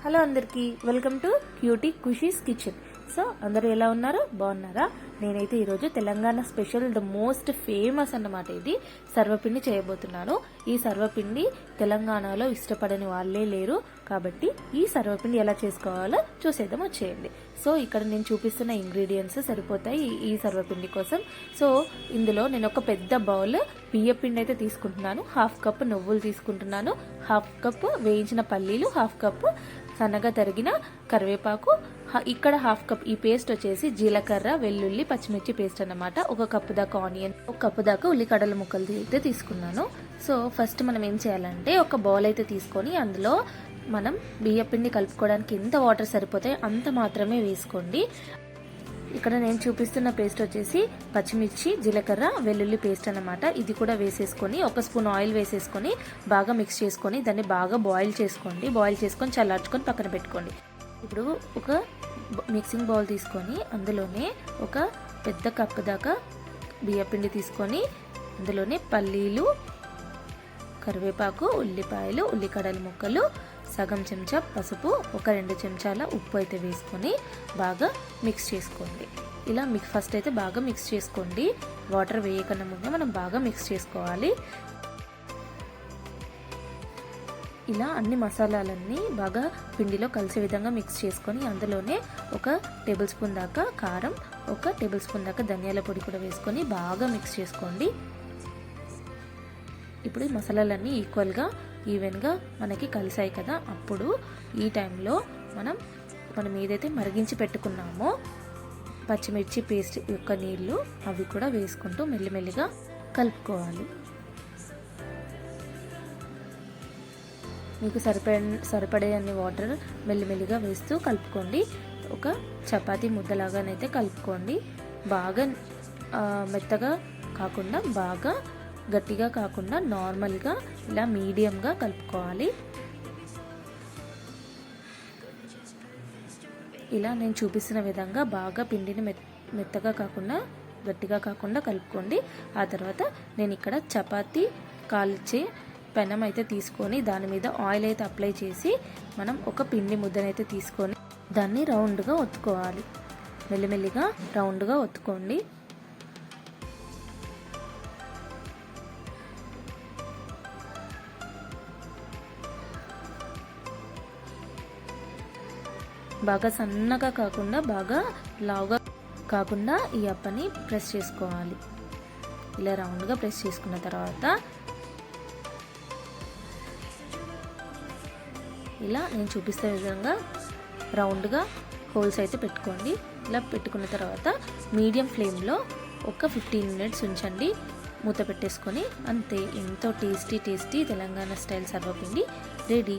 Hello అందరికీ welcome to cutie Khushi's kitchen. So అందరూ ఎలా ఉన్నారు, బాగున్నారా? నేనైతే ఈరోజు Telangana special the most famous అన్నమాట ఇది సర్వపిండి చేయబోతున్నాను. ఈ సర్వపిండి తెలంగాణలో ఇష్టపడని వాళ్ళే లేరు, కాబట్టి ఈ సర్వపిండి ఎలా చేసుకోవాలో చూసేద్దాం, వచ్చేయండి. సో ఇక్కడ నేను చూపిస్తున్న ఇంగ్రీడియంట్స్ సరిపోతాయి ఈ సర్వపిండి కోసం. సో ఇందులో నేను ఒక పెద్ద బౌల్ బియ్యపిండి అయితే తీసుకుంటున్నాను, హాఫ్ కప్ నువ్వులు తీసుకుంటున్నాను, హాఫ్ కప్ వేయించిన పల్లీలు, హాఫ్ కప్ సన్నగా తరిగిన కరివేపాకు, ఇక్కడ హాఫ్ కప్ ఈ పేస్ట్ వచ్చేసి జీలకర్ర, వెల్లుల్లి, పచ్చిమిర్చి పేస్ట్ అన్నమాట. ఒక కప్పు దాకా ఆనియన్, ఒక కప్పు దాకా ఉల్లిగడ్డల ముక్కలు అయితే తీసుకున్నాను. సో ఫస్ట్ మనం ఏం చేయాలంటే ఒక బౌల్ అయితే తీసుకొని అందులో మనం బియ్యపిండి కలుపుకోవడానికి ఎంత వాటర్ సరిపోతాయి అంత మాత్రమే వేసుకోండి. ఇక్కడ నేను చూపిస్తున్న పేస్ట్ వచ్చేసి పచ్చిమిర్చి, జీలకర్ర, వెల్లుల్లి పేస్ట్ అన్నమాట. ఇది కూడా వేసేసుకొని ఒక స్పూన్ ఆయిల్ వేసేసుకొని బాగా మిక్స్ చేసుకొని దాన్ని బాగా బాయిల్ చేసుకోండి. బాయిల్ చేసుకొని చల్లార్చుకొని పక్కన పెట్టుకోండి. ఇప్పుడు ఒక మిక్సింగ్ బౌల్ తీసుకొని అందులోనే ఒక పెద్ద కప్పు దాకా బియ్యపిండి తీసుకొని అందులోనే పల్లీలు, కరివేపాకు, ఉల్లిపాయలు, ఉల్లిగడ్డల ముక్కలు, సగం చెంచా పసుపు, ఒక 2 చెంచాల ఉప్పు అయితే వేసుకొని బాగా మిక్స్ చేసుకోండి. ఇలా ఫస్ట్ అయితే బాగా మిక్స్ చేసుకోండి. వాటర్ వేయకన్నా ముందే మనం బాగా మిక్స్ చేసుకోవాలి. ఇలా అన్ని మసాలాలన్నీ బాగా పిండిలో కలిసే విధంగా మిక్స్ చేసుకొని అందులోనే ఒక టేబుల్ స్పూన్ దాకా కారం, ఒక టేబుల్ స్పూన్ దాకా ధనియాల పొడి కూడా వేసుకొని బాగా మిక్స్ చేసుకోండి. ఇప్పుడు ఈ మసాలాలన్నీ ఈక్వల్గా ఈవెన్గా మనకి కలిసాయి కదా, అప్పుడు ఈ టైంలో మనం ఏదైతే మరిగించి పెట్టుకున్నామో పచ్చిమిర్చి పేస్ట్ యొక్క నీళ్ళు అవి కూడా వేసుకుంటూ మెల్లిమెల్లిగా కలుపుకోవాలి. మీకు సరిపడే అన్ని వాటర్ మెల్లిమెల్లిగా వేస్తూ కలుపుకోండి. ఒక చపాతీ ముద్దలాగానైతే కలుపుకోండి. బాగా మెత్తగా కాకుండా బాగా గట్టిగా కాకుండా నార్మల్గా ఇలా మీడియంగా కలుపుకోవాలి. ఇలా నేను చూపిస్తున్న విధంగా బాగా పిండిని మెత్తగా కాకుండా గట్టిగా కాకుండా కలుపుకోండి. ఆ తర్వాత నేను ఇక్కడ చపాతీ కాల్చే పెనం అయితే తీసుకొని దాని మీద ఆయిల్ అయితే అప్లై చేసి మనం ఒక పిండి ముద్దనైతే తీసుకొని దాన్ని రౌండ్గా ఒత్తుకోవాలి. మెల్లిమెల్లిగా రౌండ్గా ఒత్తుకోండి. బాగా సన్నగా కాకుండా బాగా లావుగా కాకుండా ఈ అప్పని ప్రెస్ చేసుకోవాలి. ఇలా రౌండ్గా ప్రెస్ చేసుకున్న తర్వాత ఇలా నేను చూపిస్తే విధంగా రౌండ్గా హోల్స్ అయితే పెట్టుకోండి. ఇలా పెట్టుకున్న తర్వాత మీడియం ఫ్లేమ్లో ఒక 15 మినిట్స్ ఉంచండి. మూత పెట్టేసుకొని అంతే, ఎంతో టేస్టీ తెలంగాణ స్టైల్ సర్వపిండి రెడీ.